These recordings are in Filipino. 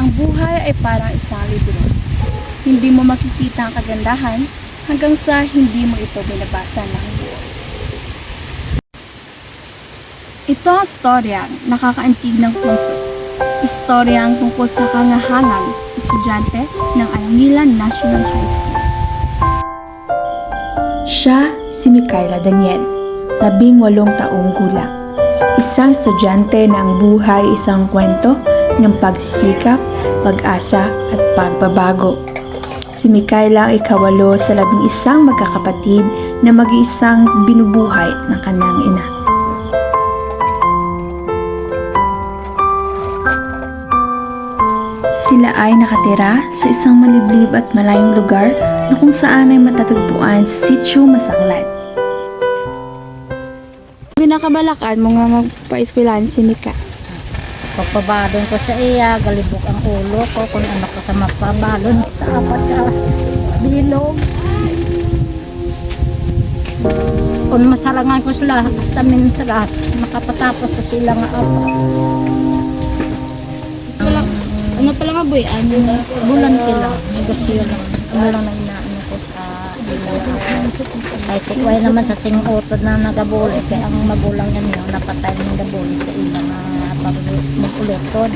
Ang buhay ay parang isang libro. Hindi mo makikita ang kagandahan hanggang sa hindi mo ito binabasa ng buo. Ito ang storyang nakakaantig ng puso. Istoryang tungkol sa kangahangang estudyante ng Arangilan National High School. Siya si Micaela Daniel, 18 taong gulang. Isang estudyante na ang buhay isang kwento ng pagsisikap, pag-asa at pagbabago. Si Micaela ay ikawalo sa 11 magkakapatid na mag-iisang binubuhay ng kanyang ina. Sila ay nakatira sa isang maliblib at malayong lugar na kung saan ay matatagpuan sa Sitio Masanglad. Pinakabalakan mo nga magpa-eskwelahan si Mika. Pagpabalon ko sa iya, galibok ang ulo ko kung ano ko sa magpabalon sa apat ka bilog. Kung masalangan ko sila, hasta mintras, makapatapos ko sila nga apat. Ano pala nga boy? Bulan kila, negosyo lang. Ano lang na inaano ko sa bilang ako. Kahit ikway naman sa singutod na nagabuli, kaya ang magulang niya niyo, napatay ng gabuli sa ilang mag-ulitod.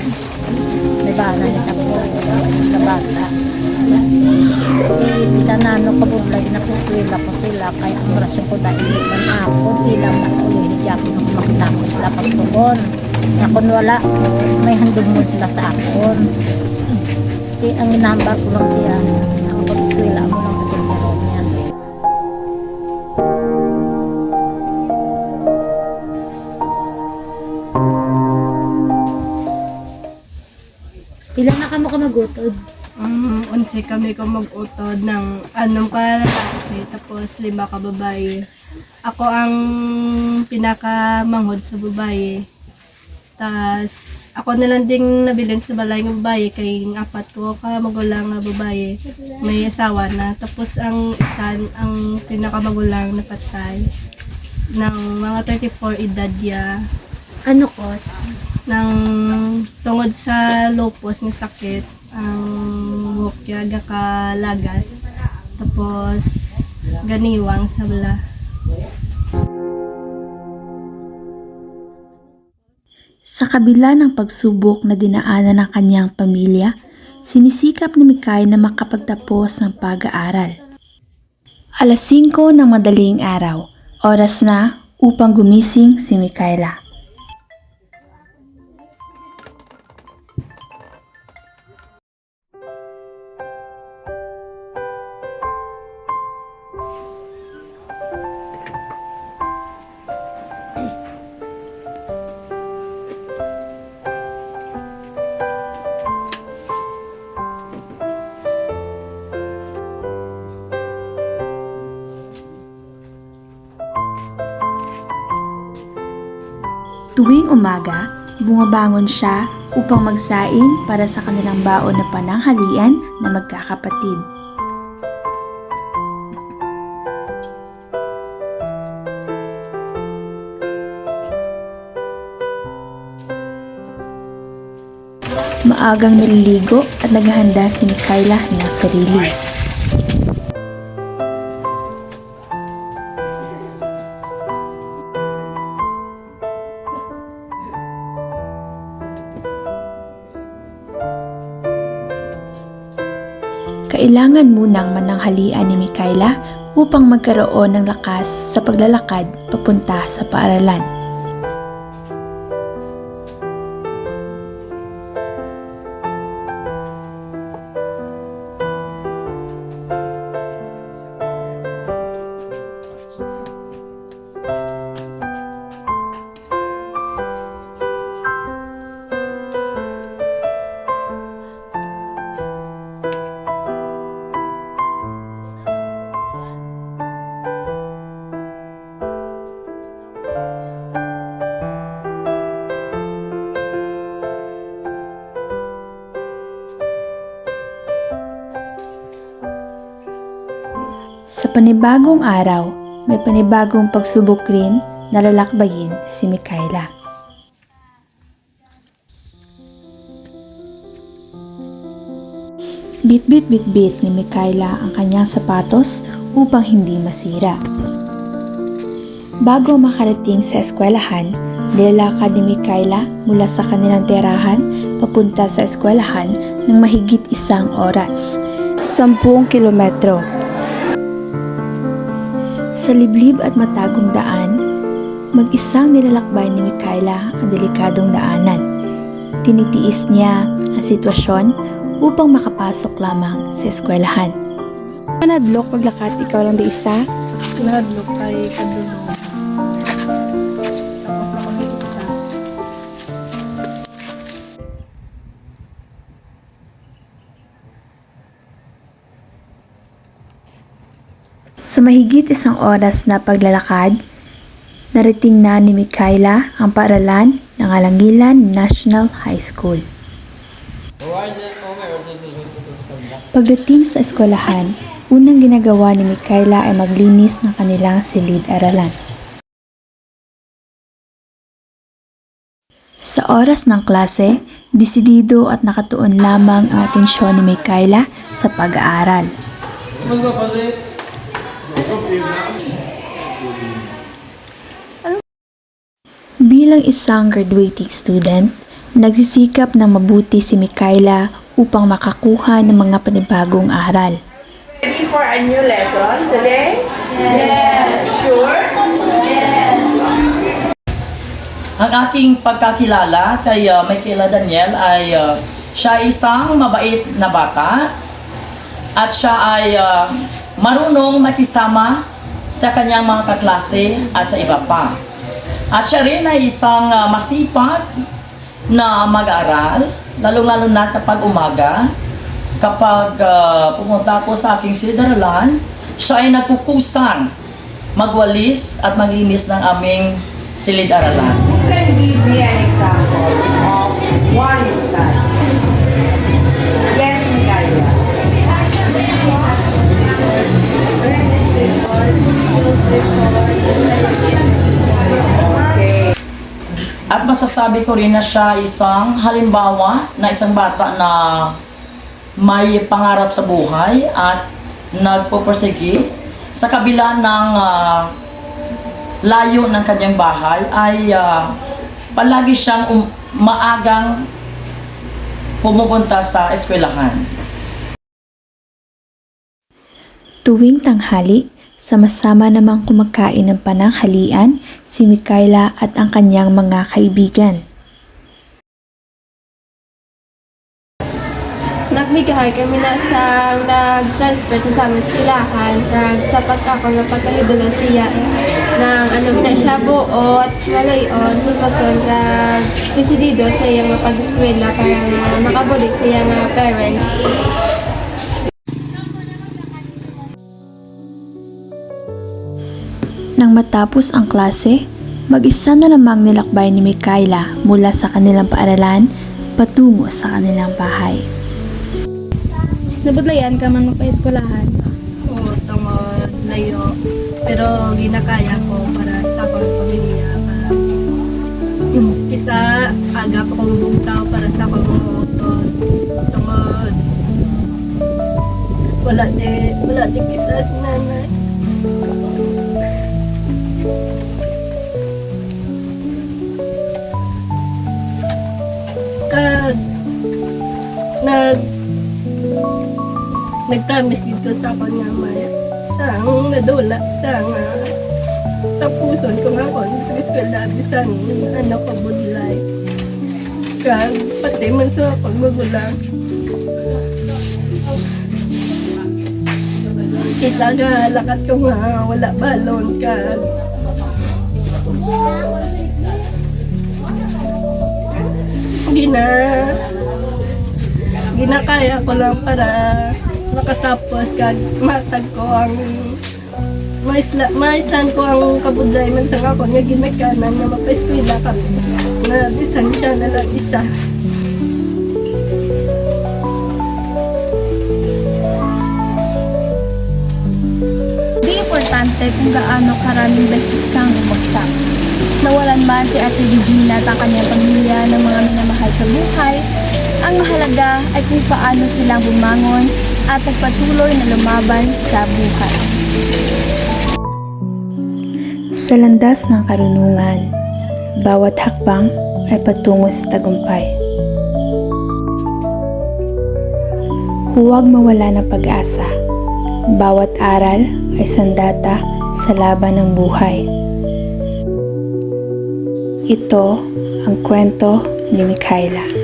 May bana niya sa buhay, sa bata. Bisa na ano kabulay, nakuswila ko sila, kaya ang rasyon ko dahil ilan ako, ilang nasa ulihi ako nung makita ko sila pagtuon. Na kung wala, may handog mo sila sa akon. Kaya ang inambar ko lang siya, ang pag-eskwela mo lang patindero niya. Ilan na kamo ka magutod? Unsay kami ko mag-utod ng anong kalalaki tapos 5 ka babae. Ako ang pinakamanghod sa babae. Tas ako na lang ding nabilin sa balay ng babae kay ang 4 ko ka magulang na babae may asawa na. Tapos ang ang pinakamagulang na patay ng mga 34 edad ya. Ano kos? Nang tungod sa lupus ni sakit ang mukya ka lagas tapos ganiwang sa bala. Sa kabila ng pagsubok na dinaanan ng kanyang pamilya, sinisikap ni Mikay na makapagtapos ng pag-aaral. 5:00 ng madaling araw, oras na upang gumising si Micaela. Tuwing umaga, bumabangon siya upang magsaing para sa kanilang baon na pananghalian na magkakapatid. Maagang naliligo at naghahanda si Micaela ng sarili. Kailangan munang mananghalian ni Micaela upang magkaroon ng lakas sa paglalakad papunta sa paaralan. Sa panibagong araw, may panibagong pagsubok rin na lalakbayin si Micaela. Bit-bit-bit-bit ni Mikaela ang kanyang sapatos upang hindi masira. Bago makarating sa eskwelahan, nilalakad ni Mikaela mula sa kanilang tirahan papunta sa eskwelahan ng mahigit 1 oras, 10 kilometro. Sa liblib at matagong daan, mag-isang nilalakbay ni Mikaela ang delikadong daanan. Tinitiis niya ang sitwasyon upang makapasok lamang sa eskwelahan. Manadlok paglakat ikaw lang di isa? Nahadlok kay kadulong. Tapos ako ng isa. Sa mahigit 1 oras na paglalakad, narating na ni Mikaela ang paaralan ng Alangilan National High School. Pagdating sa eskwelahan, unang ginagawa ni Mikaela ay maglinis ng kanilang silid-aralan. Sa oras ng klase, desidido at nakatuon lamang ang atensyon ni Mikaela sa pag-aaral. Bilang isang graduating student, nagsisikap na mabuti si Mikaela upang makakuha ng mga panibagong aral. Ready for a new lesson today? Yes. Sure? Ang aking pagkakilala kay Mikaela Daniel ay siya isang mabait na bata at siya ay marunong makisama sa kanyang mga kaklase at sa iba pa. At siya rin ay isang masipag na mag-aaral, lalong-lalo na kapag umaga. Kapag pumunta ako sa aking silid-aralan, siya ay nagkukusang magwalis at maglinis ng aming silid-aralan. Who can give me an example of one you've done? Yes, Mikaela. Okay. At masasabi ko rin na siya isang halimbawa na isang bata na may pangarap sa buhay at nagpupursige sa kabila ng layo ng kanyang bahay ay palagi siyang maagang pumupunta sa eskwelahan. Tuwing tanghali, sama-sama namang kumakain ng pananghalian si Mikaela at ang kanyang mga kaibigan. Nagbigahay kami na sa nag-transfer sa amin silahan. Nagsapat ako na pagkahidula siya ng ano na siya buot, malayon. Kasi nag-desidido sa iyang mapag-eskwela para makabulik sa iyang parents. Nang matapos ang klase, mag-isa na namang nilakbay ni Mikaela mula sa kanilang paaralan patungo sa kanilang bahay. Nabudlayan ka man magpa-eskwelahan. Oo, tungod layo. Pero ginakaya ko para sa akong pamilya. Isa, aga pa kong bugtaw para sa akong mga utod. Tungod wala di kisa sa nanay. Nag-promise dito sa ako nga maya sang nadula sang tapuson ko nga ako sa eskwela bisan ano ko budlay kag pati man sa akong magulang isa nga lakat ko nga wala balon kag ginakaya ko lang para makatapos kag matag ko ang maislan ko ang kabudlay man sa ako nga ginakanan nga mapa-eskwela kami na bisan siya na lang isa. Di importante kung gaano karaming beses kang bumagsak. Nawalan man si Ate Regina at ang kanyang pamilya ng mga minamahal sa buhay, Ang mahalaga ay kung paano sila bumangon at nagpatuloy na lumaban sa buhay. Sa landas ng karunungan, bawat hakbang ay patungo sa tagumpay. Huwag mawala ng pag-asa. Bawat aral ay sandata sa laban ng buhay. Ito ang kwento ni Micaela.